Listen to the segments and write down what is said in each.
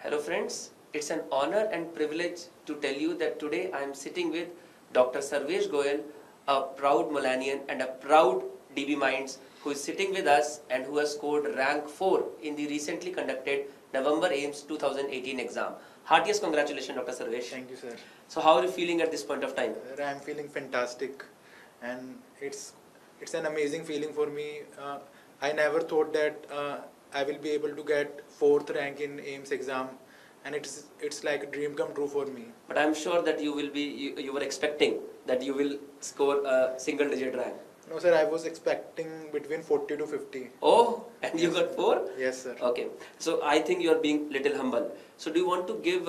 Hello friends, it's an honor and privilege to tell you that today I am sitting with Dr. Sarvesh Goyal, a proud Mulanian and a proud DB Minds who is sitting with us and who has scored rank 4 in the recently conducted November AIMS 2018 exam. Heartiest congratulations Dr. Sarvesh. Thank you, sir. So how are you feeling at this point of time? I'm feeling fantastic, and it's an amazing feeling for me. I never thought that I will be able to get fourth rank in AIMS exam, and it's like a dream come true for me. But I'm sure that you will be, you were expecting that you will score a single digit rank. No, sir, I was expecting between 40 to 50. Oh, and you got 4? Yes, sir. Okay, so I think you are being little humble. So do you want to give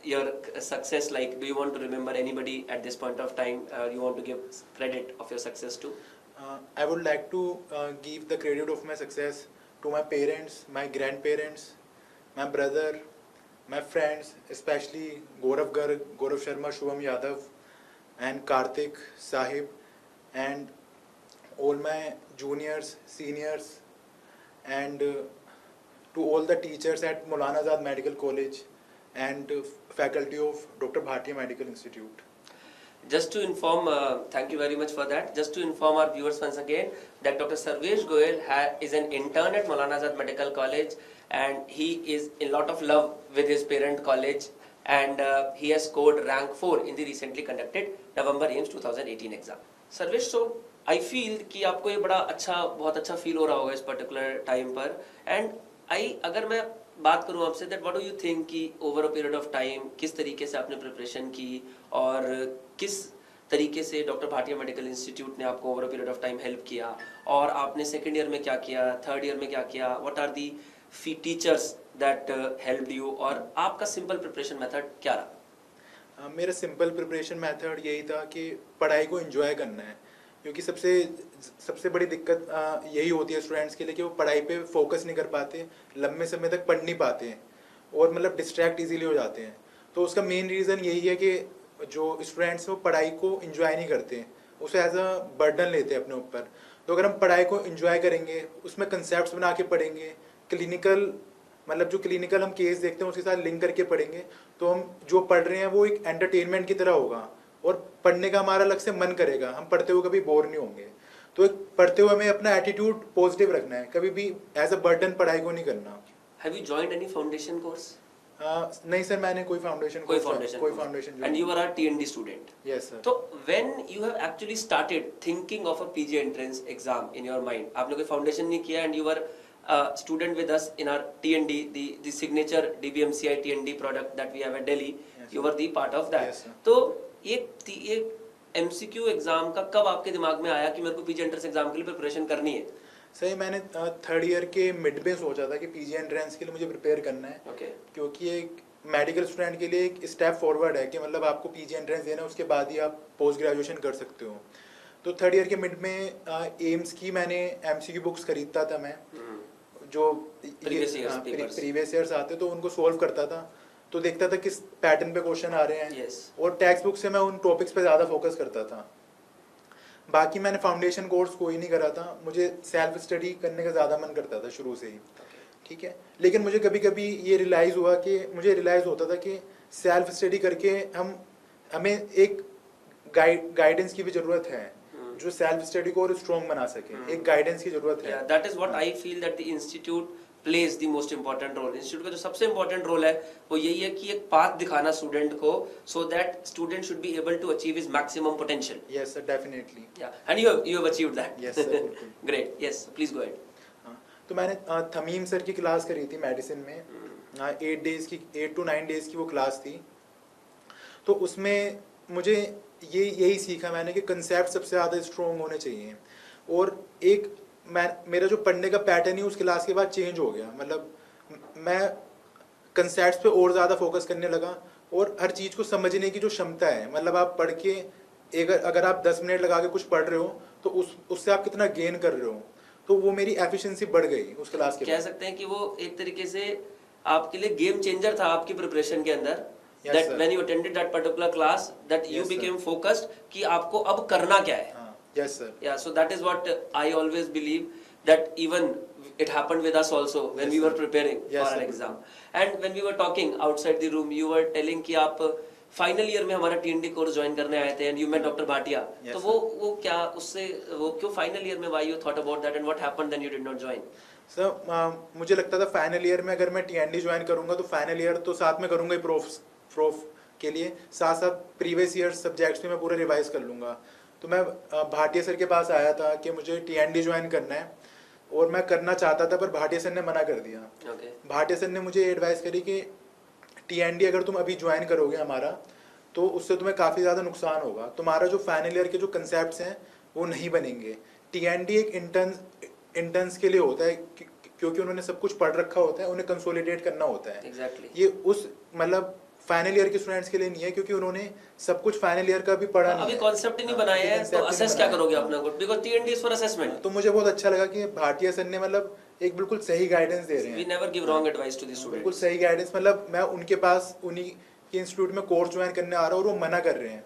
your success, like do you want to remember anybody at this point of time you want to give credit of your success to? I would like to give the credit of my success to my parents, my grandparents, my brother, my friends, especially Gaurav Garg, Gaurav Sharma, Shubham Yadav, and Karthik, Sahib, and all my juniors, seniors, and to all the teachers at Maulana Azad Medical College and faculty of Dr. Bhatia Medical Institute. Just to inform, thank you very much for that. Just to inform our viewers once again that Dr. Sarvesh Goyal is an intern at Maulana Azad Medical College, and he is in lot of love with his parent college, and he has scored rank 4 in the recently conducted November AIMS 2018 exam. Sarvesh, so I feel कि आपको ये बड़ा अच्छा, बहुत अच्छा feel हो रहा होगा इस पर्टिकुलर टाइम पर, एंड अगर मैं बात करूं आपसे that what do you think कि over a period of time किस तरीके से आपने प्रिपरेशन की और किस तरीके से डॉक्टर भाटिया मेडिकल इंस्टीट्यूट ने आपको over a period of time help किया, और आपने सेकेंड ईयर में क्या किया, थर्ड ईयर में क्या किया, what are the teachers that helped you, और आपका सिंपल प्रिपरेशन मेथड क्या रहा? मेरा सिंपल प्रिपरेशन मेथड यही था कि पढ़ाई को एंजॉय करना है, क्योंकि सबसे बड़ी दिक्कत यही होती है स्टूडेंट्स के लिए कि वो पढ़ाई पे फोकस नहीं कर पाते, लंबे समय तक पढ़ नहीं पाते हैं और मतलब डिस्ट्रैक्ट इजीली हो जाते हैं. तो उसका मेन रीज़न यही है कि जो स्टूडेंट्स वो पढ़ाई को एंजॉय नहीं करते हैं, उसे एज अ बर्डन लेते हैं अपने ऊपर. तो अगर हम पढ़ाई को एंजॉय करेंगे, उसमें कंसेप्ट बना के पढ़ेंगे, क्लिनिकल मतलब जो क्लिनिकल हम केस देखते हैं उसके साथ लिंक करके पढ़ेंगे, तो हम जो पढ़ रहे हैं वो एक एंटरटेनमेंट की तरह होगा और पढ़ने का हमारा अलग से मन करेगा, हम पढ़ते हुए कभी बोर नहीं होंगे. तो एक पढ़ते हुए हमें अपना एटीट्यूड पॉजिटिव रखना है, कभी भी एज अ बर्डन पढ़ाई को नहीं करना. Have you joined any foundation course? नहीं सर, मैंने कोई foundation and you are a TND student. Yes sir. तो when you have actually started thinking of a PG entrance exam in your mind, आपने कोई फाउंडेशन नहीं किया and you are student with us in our TND, the signature DBMCI TND product that we have at Delhi. Yes, you were the part of that. Yes, तो ये MCQ exam का कब आपके दिमाग में आया कि मेरे को पीजी एंट्रेंस एग्जाम के लिए प्रिपरेशन करनी है? सही, मैंने थर्ड ईयर के मिड में सोचा था कि पीजी एंट्रेंस के लिए मुझे प्रिपेयर करना है. Okay. क्योंकि एक मेडिकल स्टूडेंट के लिए एक स्टेप फॉरवर्ड है कि मतलब आपको पीजी एंट्रेंस देना है, उसके बाद ही आप पोस्ट ग्रेजुएशन कर सकते हो. तो थर्ड ईयर के मिड में एम्स की मैंने MCQ बुक्स खरीदता था मैं, जो प्रीवियस ईयर्स आते तो उनको सोल्व करता था, तो देखता था किस पैटर्न पे क्वेश्चन आ रहे हैं. yes. और टेक्स्ट बुक से मैं उन टॉपिक्स पे ज़्यादा फोकस करता था. बाकी मैंने फाउंडेशन कोर्स कोई नहीं करा था, मुझे सेल्फ स्टडी करने का ज़्यादा मन करता था शुरू से ही. ठीक है, लेकिन मुझे कभी कभी ये मुझे रियलाइज़ होता था कि सेल्फ स्टडी करके हमें एक गाइडेंस की भी ज़रूरत है जो सेल्फ स्टडी को और स्ट्रॉन्ग बना सके. एक गाइडेंस की जरूरत है. That is what I feel that the institute plays the most important role. Institute का जो सबसे इंपॉर्टेंट रोल है वो यही है कि एक पाथ दिखाना स्टूडेंट को, so that student should be able to achieve his maximum potential. Yes sir, definitely. Yeah and you have achieved that. Yes sir. Great. Yes, please go ahead. तो मैंने थमीम सर की क्लास करी थी medicine में. 8 to 9 days की वो class थी. तो उसमें मुझे यही सीखा मैंने कि कंसेप्ट सबसे ज़्यादा स्ट्रॉन्ग होने चाहिए. और मेरा जो पढ़ने का पैटर्न है उस क्लास के बाद चेंज हो गया. मतलब मैं कंसेप्ट्स पे और ज़्यादा फोकस करने लगा और हर चीज़ को समझने की जो क्षमता है, मतलब आप पढ़ के अगर आप 10 मिनट लगा के कुछ पढ़ रहे हो तो उससे आप कितना गेन कर रहे हो, तो वो मेरी एफिशिएंसी बढ़ गई उस क्लास के बाद. कह सकते हैं कि वो एक तरीके से आपके लिए गेम चेंजर था आपकी प्रिपरेशन के अंदर. Yes, that sir. when you attended that particular class, that you Yes, became sir. focused कि आपको अब करना क्या है. Yes sir. Yeah, so that is what I always believe, that even it happened with us also when Yes, we were sir. preparing Yes, for our sir. exam. And when we were talking outside the room, you were telling कि आप final year में हमारा टीएनडी course join करने आए थे and you met doctor Bhatia. Yes, तो sir. वो क्या उससे वो क्यों फाइनल ईयर में why you thought about that and what happened then you did not join? Sir मुझे लगता था फाइनल ईयर में अगर मैं टीएनडी ज्वाइन करूंगा तो फाइनल ईयर तो साथ में करूंगा ही प्रोफ के लिए, साथ साथ प्रीवियस ईयर सब्जेक्ट्स भी मैं पूरा रिवाइज कर लूंगा. तो मैं भाटिया सर के पास आया था कि मुझे टीएनडी ज्वाइन करना है और मैं करना चाहता था, पर भाटिया सर ने मना कर दिया. Okay. भाटिया सर ने मुझे एडवाइस करी कि टीएनडी अगर तुम अभी ज्वाइन करोगे हमारा तो उससे तुम्हें काफ़ी ज़्यादा नुकसान होगा, तुम्हारा जो फाइनल ईयर के जो कंसेप्ट्स हैं वो नहीं बनेंगे. टीएनडी एक इंटर्न्स के लिए होता है क्योंकि उन्होंने सब कुछ पढ़ रखा होता है, उन्हें कंसोलिडेट करना होता है. Exactly. ये उस मतलब फाइनल ईयर के स्टूडेंट्स के लिए नहीं है क्योंकि उन्होंने सब कुछ फाइनल ईयर का भी पढ़ा नहीं अभी है. कॉन्सेप्ट ही नहीं बनाए हैं तो असेस क्या करोगे अपना को? Because TND is for assessment. तो मुझे बहुत अच्छा लगा कि भाटिया सर ने मतलब एक बिल्कुल सही गाइडेंस दे रहे वी हैं. Never give wrong advice to the बिल्कुल स्टूडेंट्स. सही गाइडेंस. मतलब मैं उनके पास उन्हीं के इंस्टीट्यूट में कोर्स ज्वाइन करने आ रहा हूँ और वो मना कर रहे हैं.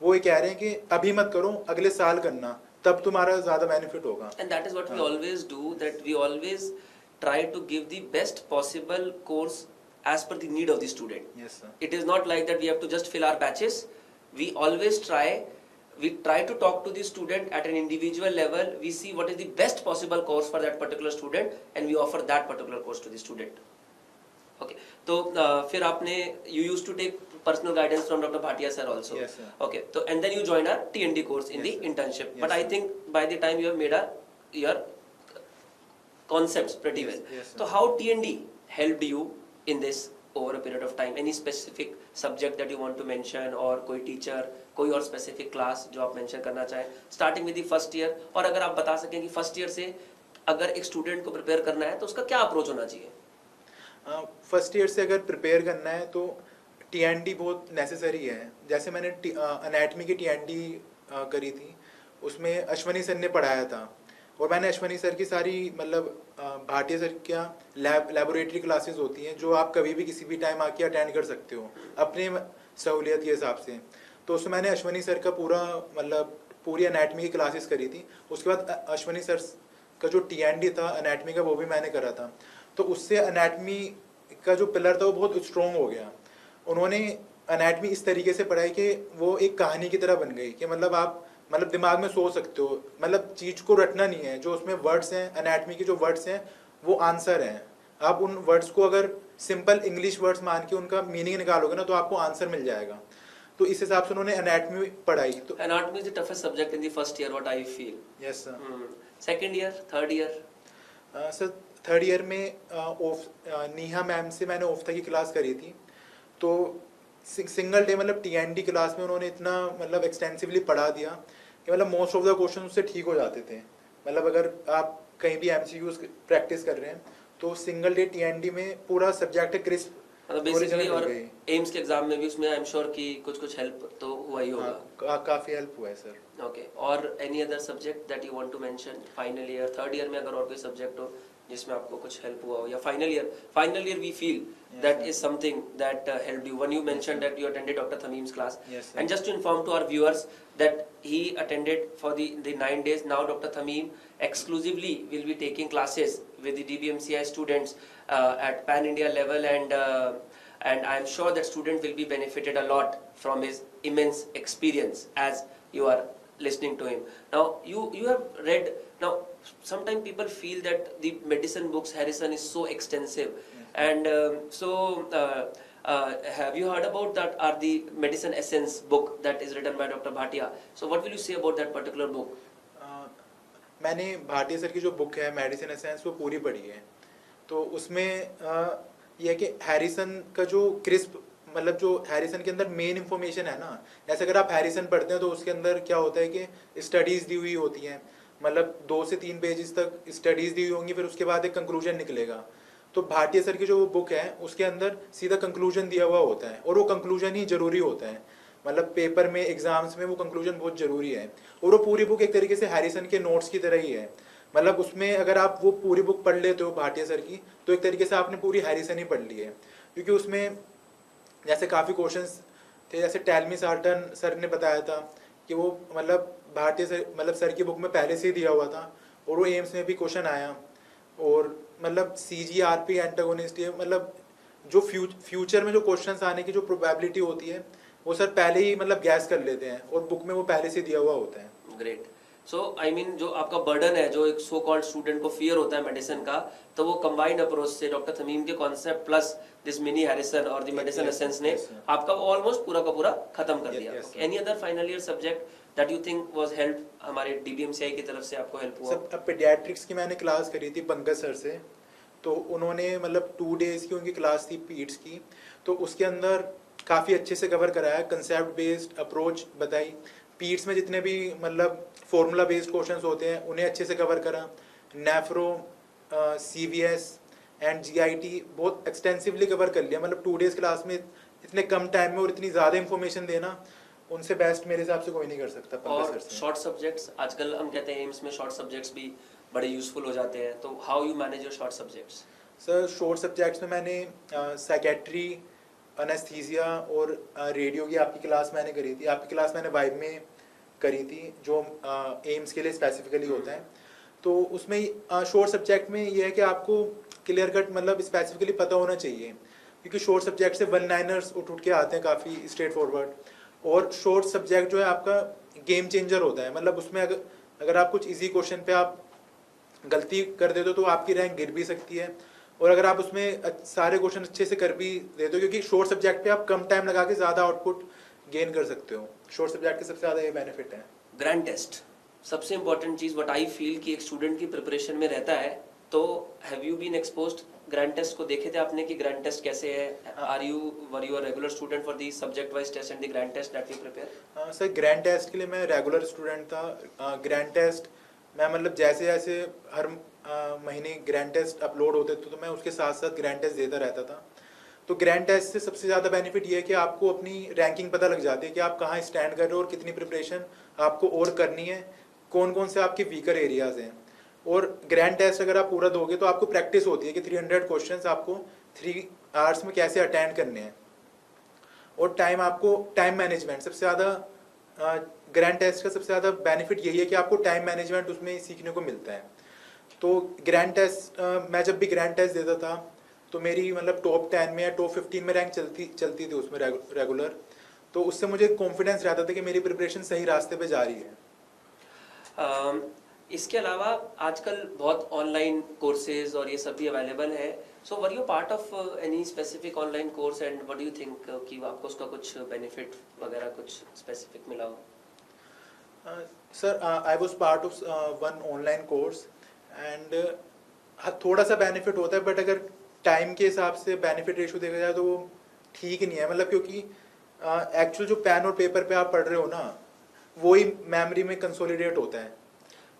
वो ये कह रहे हैं कि अभी मत करो, अगले साल करना, तब तुम्हारा ज्यादा बेनिफिट होगा. And that is what we always do, that we always try to give the best possible course as per the need of the student. Yes sir. It is not like that we have to just fill our batches. We always try to talk to the student at an individual level. We see what is the best possible course for that particular student and we offer that particular course to the student. Okay. तो फिर आपने you used to take personal guidance from Dr. Bhatia sir also. Yes, sir. Okay. So and then you join our TND course in Yes, the sir. internship. Yes, But I sir. think by the time you have made your concepts pretty Yes, well. yes, sir. So how TND helped you in this over a period of time? Any specific subject that you want to mention or कोई teacher, कोई और specific class जो आप mention करना चाहें? Starting with the first year, और अगर आप बता सकें कि first year से अगर एक student को prepare करना है तो उसका क्या approach होना चाहिए? फर्स्ट ईयर से अगर प्रिपेयर करना है तो टीएनडी बहुत नेसेसरी है. जैसे मैंने अनैटमी की टीएनडी करी थी, उसमें अश्वनी सर ने पढ़ाया था और मैंने अश्वनी सर की सारी मतलब भाटिया सर क्या लेबोरेटरी क्लासेस होती हैं जो आप कभी भी किसी भी टाइम आके अटेंड कर सकते हो अपने सहूलियत के हिसाब से. तो उसमें मैंने अश्वनी सर का मतलब पूरी अनैटमी की क्लासेस करी थी. उसके बाद अश्वनी सर का जो टीएनडी था अनैटमी का वो भी मैंने करा था. तो उससे अनैटमी का जो पिलर था वो बहुत स्ट्रॉन्ग हो गया. उन्होंने अनैटमी इस तरीके से पढ़ाई कि वो एक कहानी की तरह बन गई कि मतलब आप मतलब दिमाग में सोच सकते हो, मतलब चीज को रटना नहीं है. जो उसमें वर्ड्स हैं अनैटमी के जो वर्ड्स हैं वो आंसर हैं. आप उन वर्ड्स को अगर सिंपल इंग्लिश वर्ड्स मान के उनका मीनिंग निकालोगे ना तो आपको आंसर मिल जाएगा. तो इस हिसाब से उन्होंने अनैटमी पढ़ाई. तो Anatomy is the toughest subject in the first year, what I feel. Yes sir. Second year, third year. Sir third year में नीहा मैम से मैंने ओफ्था की क्लास करी थी. तो सिंगल डे मतलब टीएनडी क्लास में उन्होंने इतना मतलब एक्सटेंसिवली पढ़ा दिया कि मतलब मोस्ट ऑफ द क्वेश्चन उससे ठीक हो जाते थे. मतलब अगर आप कहीं भी एमसीक्यूज प्रैक्टिस कर रहे हैं तो सिंगल डे टीएनडी में पूरा सब्जेक्ट क्रिस्प मतलब बेसिकली और एम्स के एग्जाम में भी उसमें आई एम श्योर कि कुछ हेल्प तो हुआ ही होगा. काफ़ी हेल्प हुआ है सर. ओके. और any other subject that you want to mention final year, third year में अगर और कोई सब्जेक्ट हो जिसमें आपको कुछ हेल्प हुआ हो, या final year we feel that is something that helped you. When you mentioned that you attended Dr. Thamim's class, Yes, sir. and just to inform to our viewers that he attended for the 9 days. Now Dr. Thamim exclusively will be taking classes with the DBMCI students at pan India level, and I am sure that student will be benefited a lot from his immense experience as you are listening to him. Now you have read. Now sometimes people feel that the medicine books Harrison is so extensive. And have you heard about that? Are the Medicine Essence book that is written by Dr. Bhatia? So what will you say about that particular book? मैंने Bhatia sir की जो book है medicine essence वो पूरी पढ़ी है. तो उसमें यह है कि हैरिसन का जो क्रिस्प मतलब जो हैरिसन के अंदर मेन इंफॉर्मेशन है ना, जैसे अगर आप हैरिसन पढ़ते हैं तो उसके अंदर क्या होता है कि स्टडीज दी हुई होती हैं, मतलब 2 से 3 पेजेस तक स्टडीज दी हुई होंगी, फिर उसके बाद एक कंक्लूजन निकलेगा. तो भाटिया सर की जो बुक है उसके अंदर सीधा कंक्लूजन दिया हुआ होता है और वो कंक्लूजन ही जरूरी होता है. मतलब पेपर में एग्जाम्स में वो कंक्लूजन बहुत जरूरी है. और वो पूरी बुक एक तरीके से हैरिसन के नोट्स की तरह ही है. मतलब उसमें अगर आप वो पूरी बुक पढ़ लेते हो भाटिया सर की तो एक तरीके से आपने पूरी हैरिसन ही पढ़ ली है. क्योंकि उसमें जैसे काफ़ी क्वेश्चंस थे, जैसे टेलमी साल्टन सर ने बताया था कि वो मतलब भाटिया सर मतलब सर की बुक में पहले से ही दिया हुआ था और वो एम्स में भी क्वेश्चन आया। और मतलब CGRP एंटागोनिस्ट, ये मतलब जो फ्यूचर में जो क्वेश्चंस आने की जो प्रोबेबिलिटी होती है वो सर पहले ही मतलब गैस कर लेते हैं, और बुक में वो पहले से दिया हुआ होता है। ग्रेट। सो आई मीन जो आपका बर्डन है, जो एक सो कॉल्ड स्टूडेंट को फियर होता है मेडिसिन का, तो वो कंबाइंड अप्रोच से डॉक्टर तमीम के concept plus this mini Harrison और द मेडिसिन एसेंस ने आपका ऑलमोस्ट पूरा का पूरा खत्म कर दिया। Any other final year subject that you think was help, हमारे DBMCI की तरफ से आपको हेल्प हुआ? सब अब पेडियाट्रिक्स की मैंने क्लास करी थी पंकज सर से, तो उन्होंने मतलब 2 डेज की उनकी क्लास थी पीट्स की, तो उसके अंदर काफ़ी अच्छे से कवर कराया, कंसेप्ट बेस्ड अप्रोच बताई। पीट्स में जितने भी मतलब फॉर्मूला बेस्ड क्वेश्चंस होते हैं उन्हें अच्छे से कवर करा। नेफ्रो, CVS एंड GIT बहुत एक्सटेंसिवली कवर कर लिया। मतलब 2 डेज क्लास में इतने कम टाइम में और इतनी ज़्यादा इन्फॉर्मेशन देना, उनसे बेस्ट मेरे हिसाब से कोई नहीं कर सकता पंकज और सर से। शॉर्ट सब्जेक्ट्स, आजकल हम कहते हैं एम्स में शॉर्ट सब्जेक्ट्स भी बड़े यूजफुल हो जाते हैं, तो how you manage your short subjects? Sir short subjects में मैंने साइकेट्री, अनेस्थीसिया और रेडियो की आपकी क्लास मैंने करी थी। आपकी क्लास मैंने वाइब में करी थी, जो एम्स के लिए स्पेसिफिकली होता है। तो उसमें शॉर्ट सब्जेक्ट में ये है कि आपको क्लियर कट मतलब स्पेसिफिकली पता होना चाहिए, क्योंकि शॉर्ट सब्जेक्ट से 1-लाइनर्स उठ के आते हैं काफ़ी स्ट्रेट फॉरवर्ड। और शॉर्ट सब्जेक्ट जो है आपका गेम चेंजर होता है। मतलब उसमें अगर आप कुछ इजी क्वेश्चन पे आप गलती कर देते हो तो आपकी रैंक गिर भी सकती है, और अगर आप उसमें सारे क्वेश्चन अच्छे से कर भी देते हो, क्योंकि शॉर्ट सब्जेक्ट पे आप कम टाइम लगा के ज़्यादा आउटपुट गेन कर सकते हो। शॉर्ट सब्जेक्ट के सबसे ज़्यादा ये बेनिफिट है। ग्रैंड टेस्ट सबसे इंपॉर्टेंट चीज व्हाट आई फील कि एक स्टूडेंट की प्रिपरेशन में रहता है, तो have you been exposed grand test को? देखे थे आपने कि ग्रैंड टेस्ट कैसे है? Were you a regular student for the subject wise test and the grand test that we prepare? Sir grand test के लिए मैं रेगुलर स्टूडेंट था। ग्रैंड टेस्ट मैं मतलब जैसे जैसे हर महीने ग्रैंड टेस्ट अपलोड होते थे तो मैं उसके साथ साथ ग्रैंड टेस्ट देता रहता था। तो ग्रैंड टेस्ट से सबसे ज़्यादा बेनिफिट ये है कि आपको अपनी रैंकिंग पता लग जाती है कि आप कहाँ स्टैंड कर रहे हो और कितनी प्रिपरेशन आपको और करनी है, कौन कौन से आपके वीकर एरियाज हैं। और ग्रैंड टेस्ट अगर आप पूरा दोगे तो आपको प्रैक्टिस होती है कि 300 क्वेश्चंस आपको 3 आवर्स में कैसे अटेंड करने हैं। और टाइम मैनेजमेंट सबसे ज़्यादा ग्रैंड टेस्ट का सबसे ज़्यादा बेनिफिट यही है कि आपको टाइम मैनेजमेंट उसमें सीखने को मिलता है। तो ग्रैंड टेस्ट मैं जब भी ग्रैंड टेस्ट देता था तो मेरी मतलब टॉप 10 में या टॉप 15 में रैंक चलती थी उसमें रेगुलर। तो उससे मुझे कॉन्फिडेंस रहता था कि मेरी प्रिपरेशन सही रास्ते पे जा रही है। इसके अलावा आजकल बहुत ऑनलाइन कोर्सेज और ये सब भी अवेलेबल है, so were you part of any specific online course and what do you think कि आपको उसका कुछ बेनिफिट वगैरह कुछ स्पेसिफिक मिला हो? Sir I was part of one online course and थोड़ा सा बेनिफिट होता है, बट अगर टाइम के हिसाब से बेनिफिट रेशो देखा जाए तो वो ठीक नहीं है। मतलब क्योंकि एक्चुअल जो पेन और पेपर पे आप पढ़ रहे हो ना, वही मेमोरी में कंसोलिडेट होता है।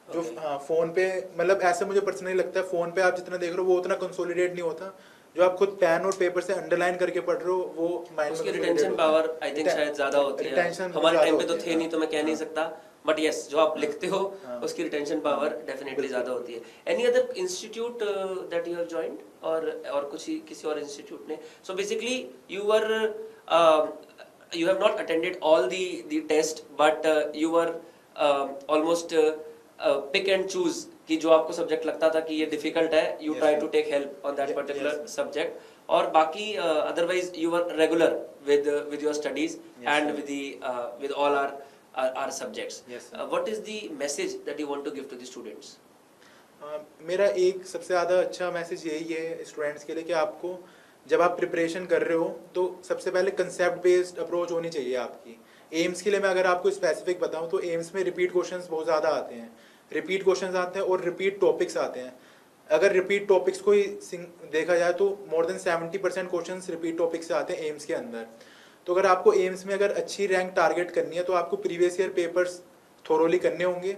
जो फोन पे मतलब ऐसा मुझे पर्सनली लगता है, फोन पे आप जितना देख रहे हो वो उतना कंसोलिडेट नहीं होता। जो आप खुद पेन और पेपर से अंडरलाइन करके पढ़ रहे हो वो माइंड उसकी रिटेंशन पावर आई थिंक शायद ज्यादा होती है। हमारे टाइम पे तो थे नहीं तो मैं कह नहीं सकता, बट यस जो आप लिखते हो उसकी रिटेंशन पावर डेफिनेटली ज्यादा होती है। Any other institute that you have joined और कुछ ही किसी और इंस्टीट्यूट ने? So basically you have not attended all the test, but you were almost pick and choose कि जो आपको सब्जेक्ट लगता था कि ये डिफिकल्ट है, you try to take help on that particular subject, और बाकी otherwise you were regular with your studies and with all our subjects. What is the message that you want to give to the students? मेरा एक सबसे ज़्यादा अच्छा message यही है students के लिए कि आपको जब आप प्रिपरेशन कर रहे हो तो सबसे पहले कंसेप्ट बेस्ड अप्रोच होनी चाहिए आपकी। एम्स के लिए मैं अगर आपको स्पेसिफिक बताऊं तो एम्स में रिपीट क्वेश्चंस बहुत ज़्यादा आते हैं, रिपीट क्वेश्चंस आते हैं और रिपीट टॉपिक्स आते हैं। अगर रिपीट टॉपिक्स को ही देखा जाए तो more than 70% questions repeat topic से आते हैं एम्स के अंदर। तो अगर आपको एम्स में अगर अच्छी रैंक टारगेट करनी है तो आपको प्रीवियस ईयर पेपर्स थोरोली करने होंगे।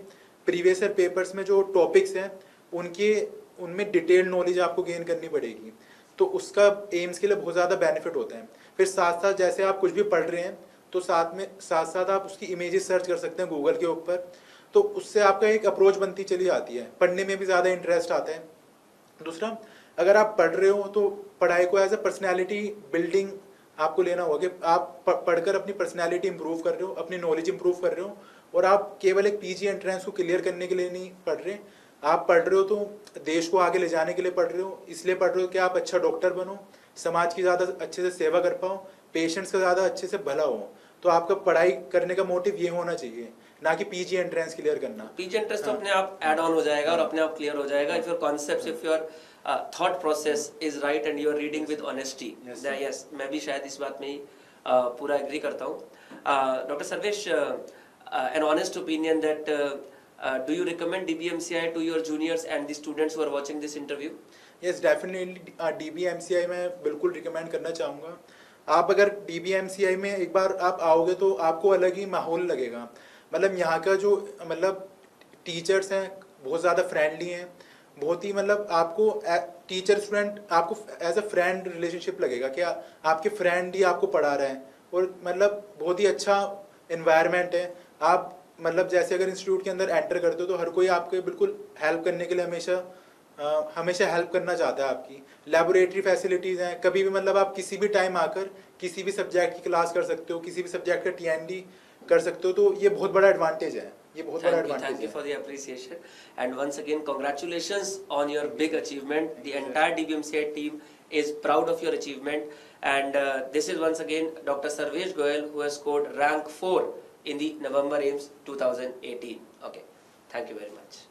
प्रीवियस ईयर पेपर्स में जो टॉपिक्स हैं उनमें डिटेल्ड नॉलेज आपको गेन करनी पड़ेगी, तो उसका एम्स के लिए बहुत ज़्यादा बेनिफिट होता है। फिर साथ साथ जैसे आप कुछ भी पढ़ रहे हैं तो साथ साथ आप उसकी इमेजेस सर्च कर सकते हैं गूगल के ऊपर, तो उससे आपका एक अप्रोच बनती चली जाती है, पढ़ने में भी ज़्यादा इंटरेस्ट आता है। दूसरा, अगर आप पढ़ रहे हो तो पढ़ाई को एज ए पर्सनैलिटी बिल्डिंग आपको लेना होगा कि आप पढ़कर अपनी पर्सनैलिटी इंप्रूव कर रहे हो, अपनी नॉलेज इंप्रूव कर रहे हो, और आप केवल एक PG एंट्रेंस को क्लियर करने के लिए नहीं पढ़ रहे, आप पढ़ रहे हो तो देश को आगे ले जाने के लिए पढ़ रहे हो, इसलिए पढ़ रहे हो कि आप अच्छा डॉक्टर बनो, समाज की ज़्यादा अच्छे से सेवा कर पाओ, पेशेंट्स का ज़्यादा अच्छे से भला हो। तो आपका पढ़ाई करने का मोटिव ये होना चाहिए, ना कि पीजी एंट्रेंस क्लियर करना। पीजी एंट्रेंस तो अपने आप ऐड ऑन हो जाएगा और अपने आप क्लियर हो जाएगा if your concepts, if your thought process is right and you are reading with honesty. Yes, मैं भी शायद इस बात में ही पूरा एग्री करता हूँ। Doctor Sarvesh, an honest opinion that do you recommend DBMCI to your juniors and the students who are watching this interview? Yes definitely DBMCI मैं बिल्कुल रिकमेंड करना चाहूँगा। आप अगर DBMCI में एक बार आप आओगे तो आपको अलग ही माहौल लगेगा। मतलब यहाँ का जो मतलब टीचर्स हैं बहुत ज़्यादा फ्रेंडली हैं, बहुत ही मतलब आपको टीचर स्टूडेंट आपको एज अ फ्रेंड रिलेशनशिप लगेगा कि आपके फ्रेंड ही आपको पढ़ा रहे हैं, और मतलब बहुत ही अच्छा इन्वायरमेंट है। आप मतलब जैसे अगर इंस्टीट्यूट के अंदर एंटर करते हो तो हर कोई आपके बिल्कुल हेल्प करने के लिए हमेशा हेल्प करना चाहता है आपकी। लेबोरेटरी फैसिलिटीज़ हैं, कभी भी मतलब आप किसी भी टाइम आकर किसी भी सब्जेक्ट की क्लास कर सकते हो, किसी भी सब्जेक्ट का TND कर सकते हो, तो ये बहुत बड़ा एडवांटेज है। ये बहुत बड़ा एडवांटेज है। Thank you for the appreciation, and once again congratulations on your big achievement. The entire DBMCI team is proud of your achievement, and this is once again Dr. Sarvesh Goyal, who has scored rank 4 in the November AIMS 2018. Okay, thank you very much.